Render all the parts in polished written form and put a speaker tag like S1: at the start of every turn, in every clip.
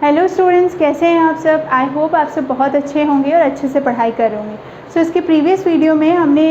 S1: Hello students, कैसे हैं आप सब। आई होप आप सब बहुत अच्छे होंगे और अच्छे से पढ़ाई कर रहे होंगे। सो इसके प्रीवियस वीडियो में हमने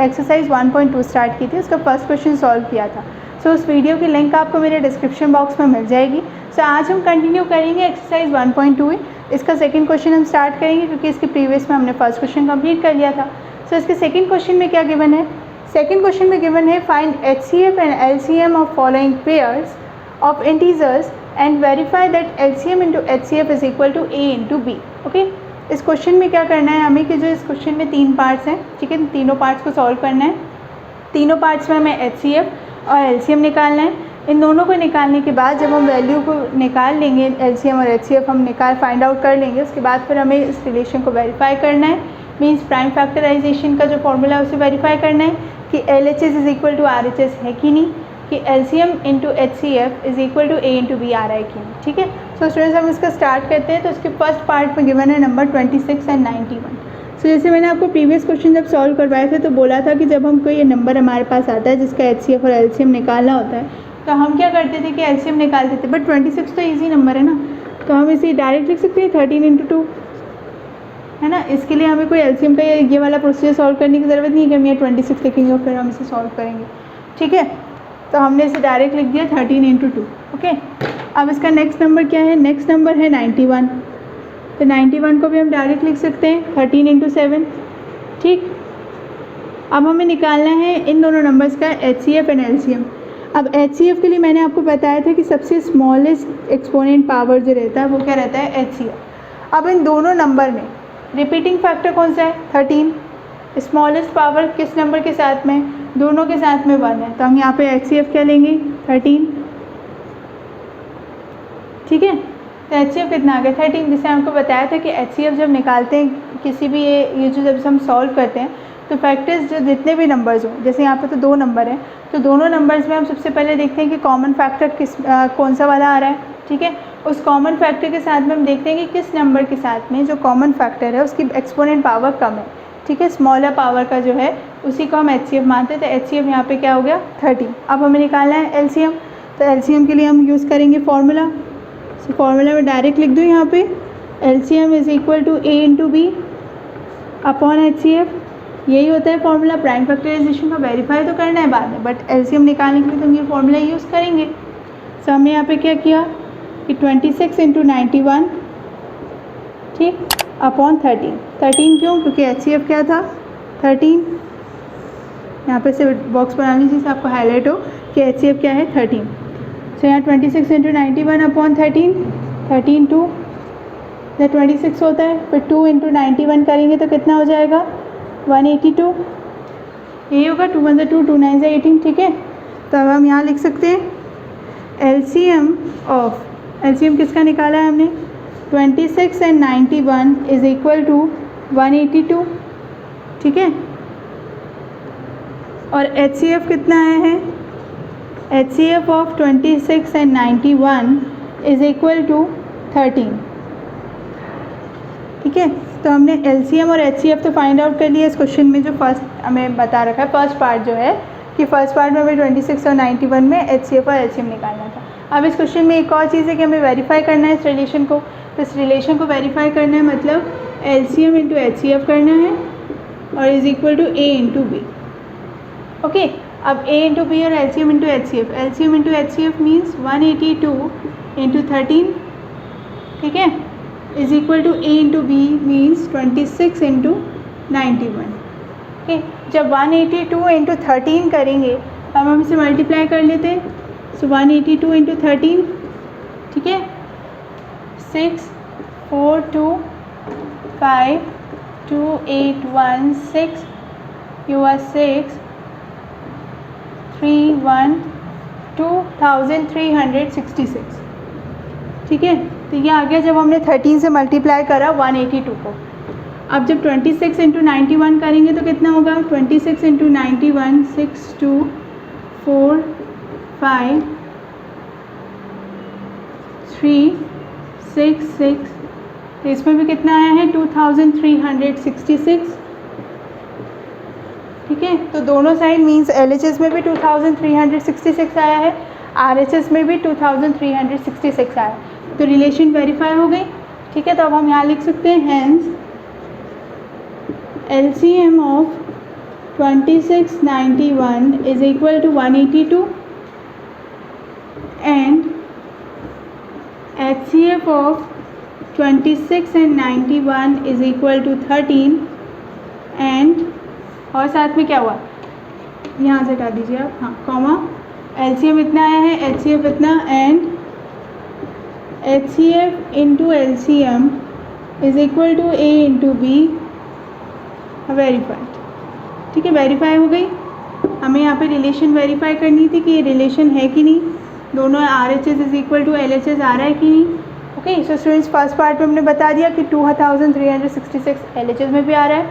S1: एक्सरसाइज 1.2 स्टार्ट की थी, उसका फर्स्ट क्वेश्चन सॉल्व किया था। सो उस वीडियो की लिंक आपको मेरे डिस्क्रिप्शन बॉक्स में मिल जाएगी। सो आज हम कंटिन्यू करेंगे एक्सरसाइज 1.2। इसका सेकेंड क्वेश्चन हम स्टार्ट करेंगे क्योंकि इसके प्रीवियस में हमने फर्स्ट क्वेश्चन कंप्लीट कर लिया था। सो इसके सेकेंड क्वेश्चन में क्या गिवन है, सेकेंड क्वेश्चन में गिवन है find HCF and LCM of following pairs of integers and verify that LCM into HCF is equal to A into B। Okay, इस क्वेश्चन में क्या करना है हमें कि जो इस क्वेश्चन में 3 पार्ट्स हैं, ठीक है, तीनों पार्ट्स को सॉल्व करना है। तीनों पार्ट्स में हमें HCF और LCM निकालना है। इन दोनों को निकालने के बाद जब हम वैल्यू को निकाल लेंगे, LCM और HCF हम फाइंड आउट कर लेंगे, उसके बाद फिर हमें इस रिलेशन को वेरीफाई करना है। मीन्स प्राइम फैक्टराइजेशन का जो फॉर्मूला है उसे वेरीफाई करना है कि LHS is equal to RHS है कि नहीं, कि LCM into HCF is equal to A into B आ रहा है कि नहीं। ठीक है, सो स्टूडेंट्स हम इसका स्टार्ट करते हैं। तो इसके फर्स्ट पार्ट में गिवन है नंबर 26 एंड 91। सो जैसे मैंने आपको प्रीवियस क्वेश्चन जब सॉल्व करवाए थे तो बोला था कि जब हमको ये नंबर हमारे पास आता है जिसका HCF और LCM निकालना होता है तो हम क्या करते थे कि LCM निकालते थे। बट 26 तो ईजी नंबर है ना, तो हम इसे डायरेक्ट लिख सकते हैं 13 इंटू 2, है ना। इसके लिए हमें कोई LCM का ये वाला प्रोसीजर सॉल्व करने की ज़रूरत नहीं है कि हम ये 26 लिखेंगे और फिर हम इसे सॉल्व करेंगे। ठीक है, तो हमने इसे डायरेक्ट लिख दिया 13 इंटू 2। ओके, अब इसका नेक्स्ट नंबर क्या है, नेक्स्ट नंबर है 91। तो 91 को भी हम डायरेक्ट लिख सकते हैं 13 इंटू 7। ठीक, अब हमें निकालना है इन दोनों नंबर्स का HCF एंड LCM। अब HCF के लिए मैंने आपको बताया था कि सबसे स्मॉलेस्ट एक्सपोनेंट पावर जो रहता है वो क्या रहता है, HCF। अब इन दोनों नंबर में रिपीटिंग फैक्टर कौन सा है, 13। स्मॉलेस्ट पावर किस नंबर के साथ में, दोनों के साथ में 1 है, तो हम यहाँ पे HCF क्या लेंगे 13। ठीक है, तो HCF कितना आ गया 13। जिससे हमको बताया था कि HCF जब निकालते हैं किसी भी ये जो जब हम सॉल्व करते हैं तो फैक्टर्स जो जितने भी नंबर्स हों, जैसे यहाँ पे तो 2 नंबर हैं, तो दोनों नंबर्स में हम सबसे पहले देखते हैं कि कॉमन फैक्टर कौन सा वाला आ रहा है। ठीक है, उस कॉमन फैक्टर के साथ में हम देखते हैं कि किस नंबर के साथ में जो कॉमन फैक्टर है उसकी एक्सपोनेंट पावर कम है। ठीक है, स्मॉलर पावर का जो है उसी को हम HCF मानते हैं। तो HCF यहाँ पे क्या हो गया 13। अब हमें निकालना है LCM। तो LCM के लिए हम यूज़ करेंगे फॉर्मूला। तो फॉर्मूला में डायरेक्ट लिख दूँ यहाँ पे LCM is equal to A into B upon HCF। यही होता है फॉर्मूला। प्राइम फैक्टराइजेशन का वेरीफाई तो करना है बाद में, बट LCM निकालने के लिए तो हम ये फॉर्मूला यूज़ करेंगे। तो हमने यहाँ पे क्या किया कि 26 इंटू 91, ठीक, अपॉन 13। 13 क्यों, क्योंकि HCF क्या था 13। यहाँ पे से बॉक्स बना लीजिए जिससे आपको हाईलाइट हो कि HCF क्या है 13। तो यहाँ 26 इंटू 91 अपॉन 13, 13 2 या 26 होता है, फिर 2 इंटू 91 करेंगे तो कितना हो जाएगा 182। यही होगा, 2 1 2, 2 9 18। ठीक है, तो अब हम यहाँ लिख सकते हैं LCM किसका निकाला है हमने, 26 एंड 91 इज इक्वल टू 182। ठीक है, और HCF कितना आया है, HCF of 26 and 91 is equal to 13। ठीक है, तो हमने LCM और HCF तो फाइंड आउट कर लिया इस क्वेश्चन में। जो फर्स्ट हमें बता रखा है, फर्स्ट पार्ट जो है कि फर्स्ट पार्ट में हमें 26 और 91 में HCF और LCM निकालना था। अब इस क्वेश्चन में एक और चीज़ है कि हमें वेरीफाई करना है इस रिलेशन को। तो इस रिलेशन को वेरीफाई करना है मतलब LCM इंटू HCF करना है और is equal to A into B। Okay, अब A इंटू B और LCM into HCF, LCM into HCF means 182 into 13, ठीक है, is equal to A into B means 26 into 91। Okay, जब 182 इंटू 13 करेंगे अब हम इसे मल्टीप्लाई कर लेते हैं। सो 182 इंटू 13, ठीक है, 6 4 2 5 2 8 1 6, you are 6 3 1 2366। ठीक है, तो ये आ गया जब हमने 13 से मल्टीप्लाई करा 182 को। अब जब 26 इंटू 91 करेंगे तो कितना होगा, 26 इंटू 91 6 2 4 5 3 6 6, तो इसमें भी कितना आया है 2366। ठीक है, तो दोनों साइड मीन्स LHS में भी 2366 आया है, RHS में भी 2366 आया है। तो रिलेशन वेरीफाई हो गई, ठीक है। तो अब हम यहाँ लिख सकते हैं hence LCM of 2691 is equal to 182 and HCF of 26 and 91 is equal to 13 and, और साथ में क्या हुआ, यहाँ से हटा दीजिए आप, हाँ, कॉमा, LCM इतना आया है, HCF इतना, and HCF into LCM is equal to A into B, verified, ठीक है। वेरीफाई हो गई। हमें यहाँ पे रिलेशन वेरीफाई करनी थी कि ये रिलेशन है कि नहीं, दोनों RHS is equal to LHS आ रहा है कि नहीं। Okay, so students first part में हमने बता दिया कि 2366 LHS में भी आ रहा है,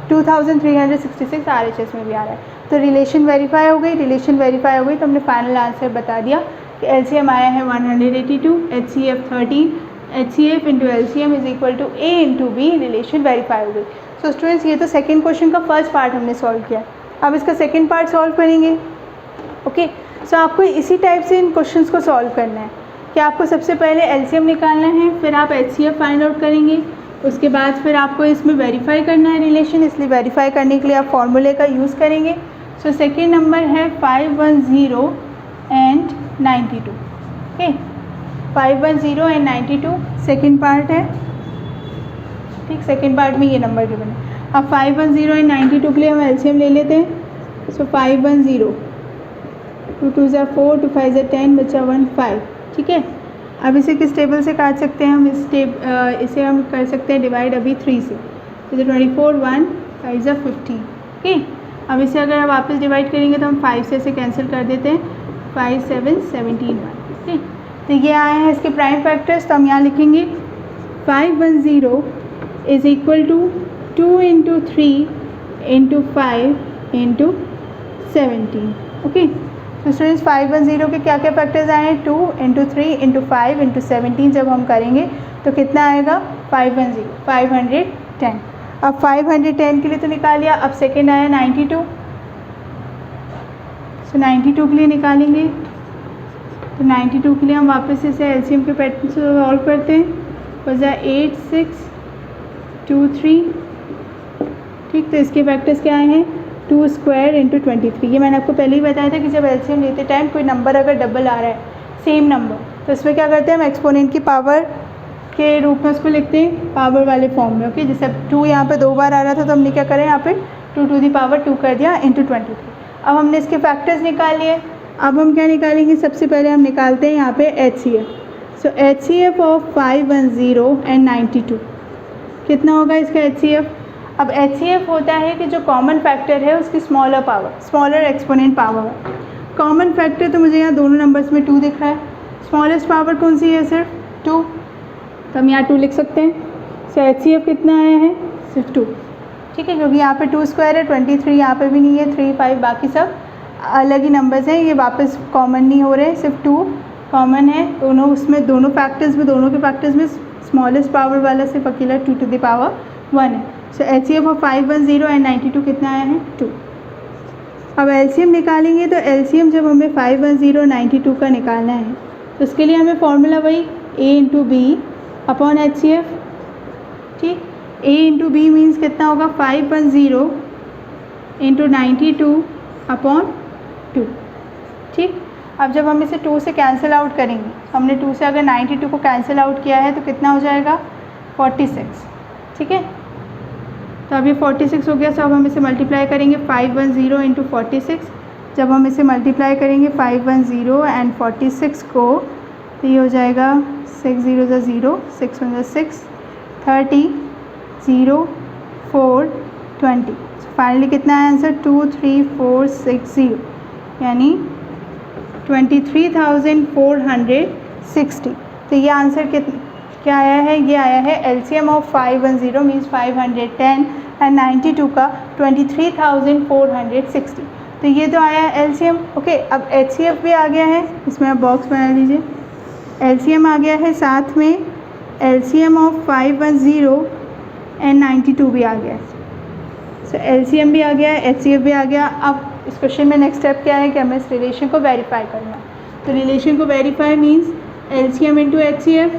S1: 2366 RHS में भी आ रहा है। तो रिलेशन वेरीफाई हो गई। रिलेशन वेरीफाई हो गई तो हमने फाइनल आंसर बता दिया कि LCM आया है 182, HCF 13, HCF into LCM is equal to A into B, relation verify हो गई। सो स्टूडेंट्स ये तो सेकेंड क्वेश्चन का फर्स्ट पार्ट हमने सॉल्व किया। अब इसका सेकेंड पार्ट सॉल्व करेंगे। ओके, सो आपको इसी टाइप से इन क्वेश्चंस को सॉल्व करना है कि आपको सबसे पहले LCM निकालना है, फिर आप HCF फाइंड आउट करेंगे, उसके बाद फिर आपको इसमें वेरीफाई करना है रिलेशन, इसलिए वेरीफाई करने के लिए आप फॉर्मूले का यूज़ करेंगे। सो सेकेंड नंबर है 510 and 92। Okay, 510 and 92 second part है, ठीक। सेकेंड पार्ट में ये नंबर गिवन है। अब 510 एंड 92 के लिए हम LCM ले लेते हैं। सो 510, 2 2 ज़ा 4, 2 5 ज़ा 10, बचा 1 5, ठीक है। अब इसे किस टेबल से काट सकते हैं हम, इसे हम कर सकते हैं डिवाइड अभी 3 से, जैसे 24, 1 5 ज़ा 15, ओके। अब इसे अगर हम वापस डिवाइड करेंगे तो हम 5 से इसे कैंसिल कर देते हैं, 5 7 17 1, ठीक। तो ये आए हैं इसके प्राइम फैक्टर्स। तो हम यहाँ लिखेंगे 510 is equal to 2 into 3 into 5 into 17, okay. तो स्टूडेंट्स 510 के क्या क्या फैक्टर्स आए हैं, 2 इंटू 3 इंटू 5 इंटू 17 जब हम करेंगे तो कितना आएगा, 510 510। अब 510 के लिए तो निकाल लिया। अब सेकेंड आया 92, सो 92 के लिए निकालेंगे। तो 92 के लिए हम वापस इसे LCM के पैटर्न से सॉल्व करते हैं, बजा 8 6 2 3, ठीक। तो इसके फैक्टर्स क्या आए हैं, 2 स्क्वायर इंटू 23। ये मैंने आपको पहले ही बताया था कि जब LCM लेते टाइम कोई नंबर अगर डबल आ रहा है, सेम नंबर, तो इसमें क्या करते हैं हम एक्सपोनेंट की पावर के रूप में उसको लिखते हैं, पावर वाले फॉर्म में, ओके। जैसे 2 यहाँ पे 2 बार आ रहा था तो हमने क्या करें, यहाँ पे 2 टू दी पावर 2 कर दिया इंटू 23। अब हमने इसके फैक्टर्स निकाल लिए। अब हम क्या निकालेंगे, सबसे पहले हम निकालते हैं यहाँ पे HCF। So HCF of 510 and 92 कितना होगा इसका HCF। अब HCF होता है कि जो कॉमन फैक्टर है उसकी smaller power, smaller exponent power है। कॉमन फैक्टर तो मुझे यहाँ दोनों नंबर्स में 2 दिख रहा है, स्मॉलेस्ट पावर कौन सी है, सिर्फ 2, तो हम यहाँ 2 लिख सकते हैं। सो HCF कितना आया है, सिर्फ 2, ठीक है, क्योंकि यहाँ पे 2 स्क्वायर है, 23 यहाँ पे भी नहीं है, 3 5 बाकी सब अलग ही नंबर्स हैं, ये वापस कॉमन नहीं हो रहे, सिर्फ 2 कॉमन है। दोनों उसमें, दोनों फैक्टर्स में, दोनों के फैक्टर्स में स्मॉलेस्ट पावर वाला सिर्फ अकेला 2 टू द पावर 1 है। सो HCF ऑफ 510 एंड 92 कितना आया है, 2। अब LCM निकालेंगे तो LCM जब हमें 510 92 का निकालना है तो उसके लिए हमें फॉर्मूला वही A into B upon HCF, ठीक। A इंटू बी मीन्स कितना होगा, 510 इंटू 92 अपॉन 2, ठीक। अब जब हम इसे 2 से कैंसिल आउट करेंगे, हमने 2 से अगर 92 को कैंसिल आउट किया है तो कितना हो जाएगा, 46, ठीक है। तो अब ये 46 हो गया। सो अब हम इसे मल्टीप्लाई करेंगे 510 इंटू 46। जब हम इसे मल्टीप्लाई करेंगे 510 एंड 46 को तो ये हो जाएगा 6 0 ज़ा 0, 6 1 ज़ा 6, 30 0 4 20। फाइनली कितना है आंसर, 23460, यानी 23,460। तो ये आंसर क्या आया है, ये आया है LCM ऑफ 510 मीन्स 510 एंड 92 का 23,460। तो ये तो आया है LCM, ओके। अब HCF भी आ गया है, इसमें आप बॉक्स बना लीजिए। LCM आ गया है, साथ में LCM ऑफ 510 एंड 92 भी आ गया है। सो LCM भी आ गया है, HCF भी आ गया। अब इस क्वेश्चन में नेक्स्ट स्टेप क्या है कि हमें इस रिलेशन को वेरीफाई करना है। तो रिलेशन को verify means LCM into HCF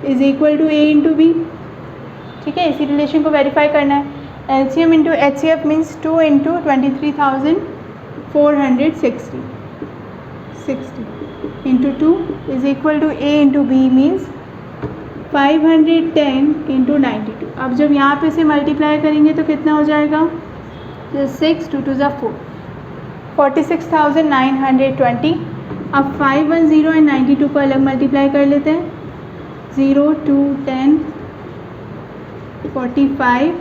S1: is equal to A into B। ठीक है, इसी रिलेशन को वेरीफाई करना है। LCM into HCF means 2 into 23,460 into 2 is equal to A into B means 510 into 92। अब जब यहाँ पे से मल्टीप्लाई करेंगे तो कितना हो जाएगा, 6 2 2 ज़ा 4, 46,920। अब 510 एंड 92 को अलग मल्टीप्लाई कर लेते हैं, 0 2 10 45,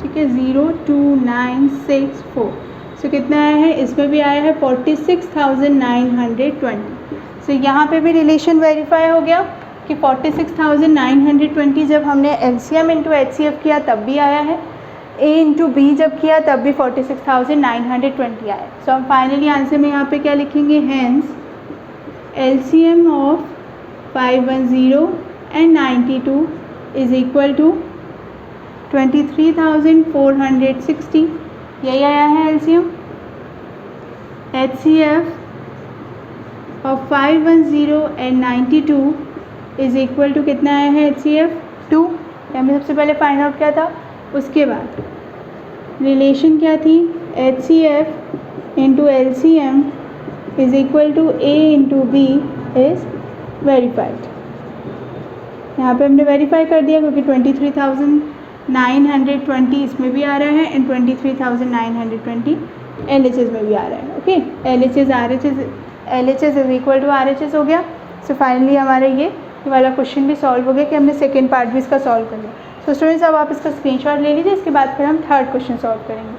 S1: ठीक है, 0 2 9 6 4। सो कितना आया है, इसमें भी आया है 46,920। सो यहाँ पे भी रिलेशन वेरीफाई हो गया कि 46,920 जब हमने LCM इंटू HCF किया तब भी आया है, A इंटू B जब किया तब भी 46,920 आया। सो हम फाइनली आंसर में यहाँ पे क्या लिखेंगे, hence LCM of 510 and 92 is equal to 23,460। यही आया है LCM। HCF of 510 and 92 is equal to कितना आया है, HCF 2। हमने सबसे पहले फाइंड आउट किया था, उसके बाद रिलेशन क्या थी, HCF into LCM is equal to A into B is verified. यहाँ पे हमने वेरीफाई कर दिया क्योंकि 23,920 इसमें भी आ रहा है एंड 23,920 LHS में भी आ रहा है। Okay, LHS is equal to RHS हो गया। सो फाइनली हमारा ये वाला क्वेश्चन भी सॉल्व हो गया कि हमने सेकेंड पार्ट भी इसका सॉल्व कर लिया। सो स्टूडेंट्स, अब आप इसका स्क्रीनशॉट ले लीजिए, इसके बाद फिर हम थर्ड क्वेश्चन सॉल्व करेंगे।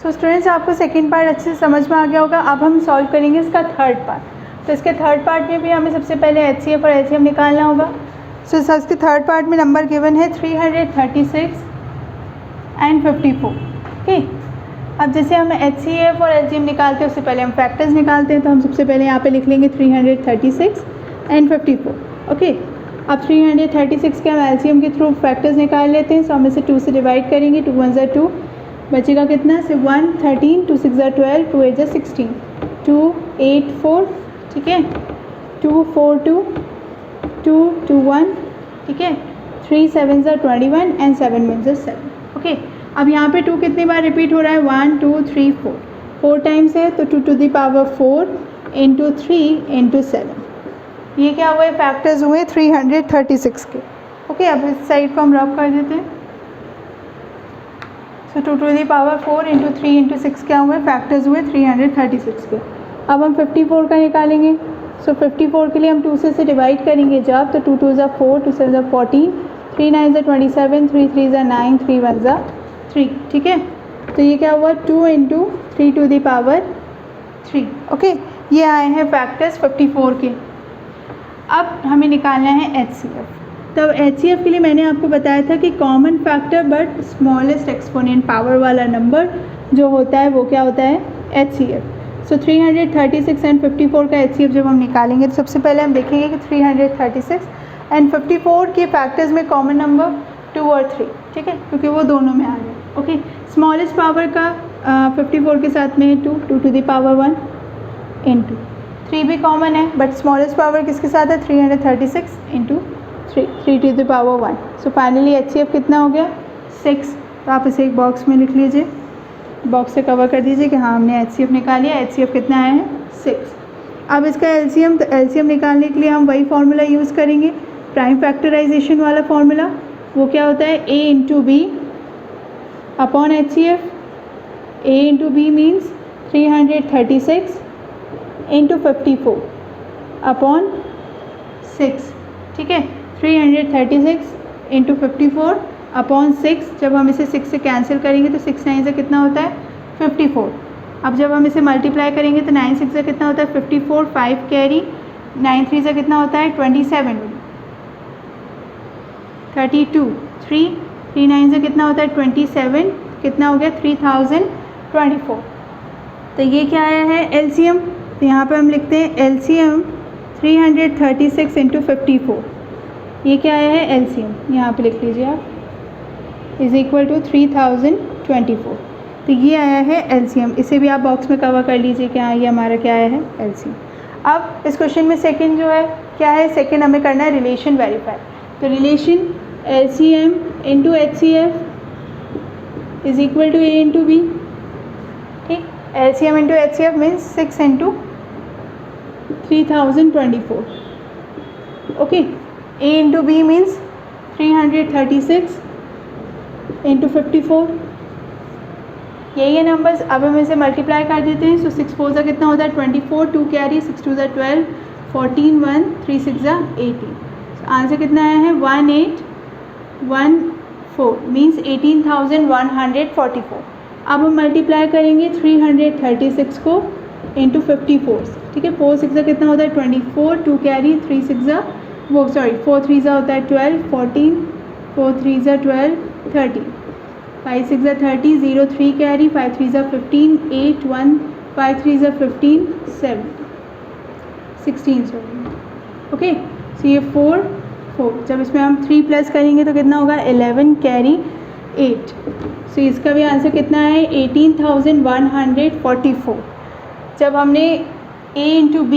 S1: सो स्टूडेंट्स, आपको सेकेंड पार्ट अच्छे से समझ में आ गया होगा। अब हम सॉल्व करेंगे इसका थर्ड पार्ट। तो इसके थर्ड पार्ट में भी हमें सबसे पहले HCF और LCM निकालना होगा। सो इसके थर्ड पार्ट में नंबर गिवन है 336 एंड 54। ओके, अब जैसे हम HCF और LCM निकालते हैं उससे पहले हम फैक्टर्स निकालते हैं। तो हम सबसे पहले यहाँ पे लिख लेंगे 336 एंड 54। ओके, अब 336 के हम LCM के थ्रू फैक्टर्स निकाल लेते हैं। सो हम इसे 2 से डिवाइड करेंगे, 2 1 ज़ा 2, बचेगा कितना, से 1 13, 2 6 ज़ा 12, 2 8 ज़ा 16, 2 8 4, ठीक है, 2 4 2, 2 2 1, ठीक है, 3 7 ज़ा 21 एंड 7 1 ज़ा 7। ओके, अब यहाँ पे 2 कितनी बार रिपीट हो रहा है, 1 2 3 4, 4 टाइम्स है तो 2 to the power 4 into 3 into 7। ये क्या हुए, फैक्टर्स हुए 336 के। ओके, अब इस साइड को हम रब कर देते हैं। So 2 to the power 4 into 3 into 6 क्या हुए, फैक्टर्स हुए 336 के। अब हम 54 का निकालेंगे। सो 54 के लिए हम 2 से डिवाइड करेंगे जब, तो 2 2 ज़ा 4, 2 7 ज़ा 14, 3 9 ज़ा 27, 3 3 ज़ा 9, 3 1 ज़ा 3। ठीक है, तो ये क्या हुआ, 2 into 3 to the power 3। Okay, ये आए हैं फैक्टर्स 54 के। अब हमें निकालना है HCF। तब HCF के लिए मैंने आपको बताया था कि common factor but smallest exponent power वाला नंबर जो होता है वो क्या होता है, HCF। सो 336 एंड 54 का HCF जब हम निकालेंगे तो सबसे पहले हम देखेंगे कि 336 एंड 54 के फैक्टर्स में कॉमन नंबर 2 और 3, ठीक है, क्योंकि वो दोनों में आ रहे हैं। ओके, स्मॉलेस्ट पावर का 54 के साथ में 2 2 टू द पावर 1 इंटू 3 भी कॉमन है, बट स्मॉलेस्ट पावर किसके साथ है, 336 into 3 to the power 1। So finally HCF कितना हो गया, 6। तो आप इसे एक बॉक्स में लिख लीजिए, बॉक्स से कवर कर दीजिए कि हाँ हमने HCF निकाल लिया। HCF कितना आया है, 6। अब इसका LCM, तो LCM निकालने के लिए हम वही फार्मूला यूज़ करेंगे, प्राइम फैक्टराइजेशन वाला फार्मूला। वो क्या होता है, A into B upon HCF। A into B means 336 into 54 upon 6, ठीक है, 336 इंटू 54 अपॉन 6। जब हम इसे 6 से कैंसिल करेंगे तो 6 9 से कितना होता है, 54। अब जब हम इसे मल्टीप्लाई करेंगे तो 9 6 से कितना होता है, 54, 5 कैरी, 9 3 से कितना होता है, 27, 32, 3 3 9 से कितना होता है, 27, कितना हो गया, 3024। तो ये क्या आया है, LCM। तो यहाँ पे हम लिखते हैं LCM 336 इंटू 54। ये क्या आया है, LCM, यहाँ पे लिख लीजिए आप, इज़ इक्वल टू 3024। तो ये आया है LCM। इसे भी आप बॉक्स में कवर कर लीजिए कि हाँ ये हमारा क्या आया है, LCM। अब इस क्वेश्चन में सेकंड जो है क्या है, सेकंड हमें करना है रिलेशन वेरीफाई। तो relation LCM into HCF is equal to A into B। ठीक, LCM into HCF means 6 into 3024। Okay, A into B means 336 into 54। यही है नंबर्स। अब हम इसे मल्टीप्लाई कर देते हैं। सो 6 4 ज़ा कितना होता है 24, 2 कैरी, 6 2 ज़ा 12, 14 1, 3 6 ज़ा 18। आंसर कितना आया है 1814 मीन्स 18,144। अब हम मल्टीप्लाई करेंगे 336 को इंटू 54। ठीक है, 4 6 ज़ा कितना होता है 24, 2 कैरी, 3 6 ज़ा 4 3 ज़ा होता है 12, 14, 4 3 ज़ा 12, 13, 5 6 ज़ा 30, 0 3 कैरी, 5 3 ज़ा 15, 8 1, 5 3 ज़ा 15, 7 16 सॉरी। ओके, सो ये 4 4, जब इसमें हम 3 प्लस करेंगे तो कितना होगा 11 कैरी 8। सो इसका भी आंसर कितना है 18,144। जब हमने A इंटू B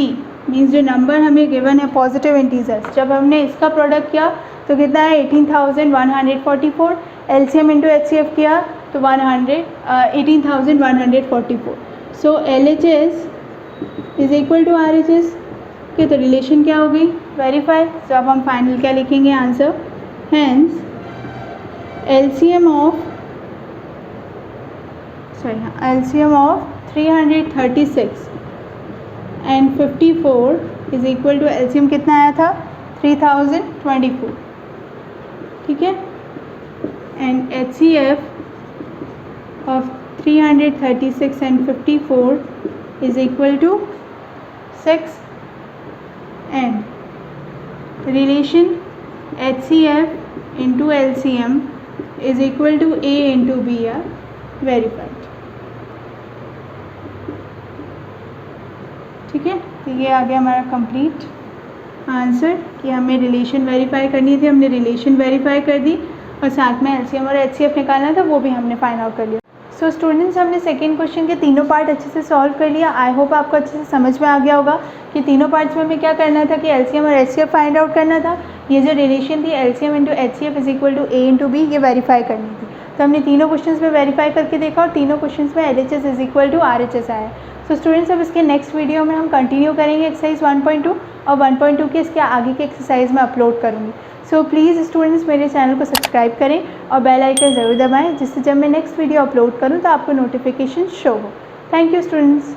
S1: मीन्स जो नंबर हमें गिवन है पॉजिटिव इंटीजर्स, जब हमने इसका प्रोडक्ट किया तो कितना है 18,144। LCM इंटू HCF किया तो 18,144। So LHS is equal to RHS। Okay, तो रिलेशन क्या हो गई वेरीफाई। तो अब हम फाइनल क्या लिखेंगे answer, hence LCM of 336 and 54 is equal to LCM कितना आया था 3024। ठीक है, and HCF of 336 and 54 is equal to 6 and relation HCF into LCM is equal to A into B are verified. ठीक है, तो ये आ गया हमारा कंप्लीट आंसर कि हमें रिलेशन वेरीफाई करनी थी, हमने रिलेशन वेरीफाई कर दी और साथ में LCM और HCF निकालना था वो भी हमने फाइंड आउट कर लिया। सो स्टूडेंट्स, हमने सेकेंड क्वेश्चन के तीनों पार्ट अच्छे से सॉल्व कर लिया। आई होप आपको अच्छे से समझ में आ गया होगा कि तीनों पार्ट्स में हमें क्या करना था कि LCM और HCF फाइंड आउट करना था। ये जो रिलेशन थी LCM into HCF is equal to A into B, ये वेरीफाई करनी थी। तो हमने तीनों क्वेश्चंस में वेरीफाई करके देखा और तीनों क्वेश्चंस में LHS is equal to RHS आया। सो स्टूडेंट्स, अब इसके नेक्स्ट वीडियो में हम कंटिन्यू करेंगे एक्सरसाइज 1.2 और 1.2 के इसके आगे के एक्सरसाइज में अपलोड करूँगी। सो प्लीज़ स्टूडेंट्स मेरे चैनल को सब्सक्राइब करें और बेल आइकन ज़रूर दबाएं, जिससे जब मैं नेक्स्ट वीडियो अपलोड करूँ तो आपको नोटिफिकेशन शो हो। Thank you students.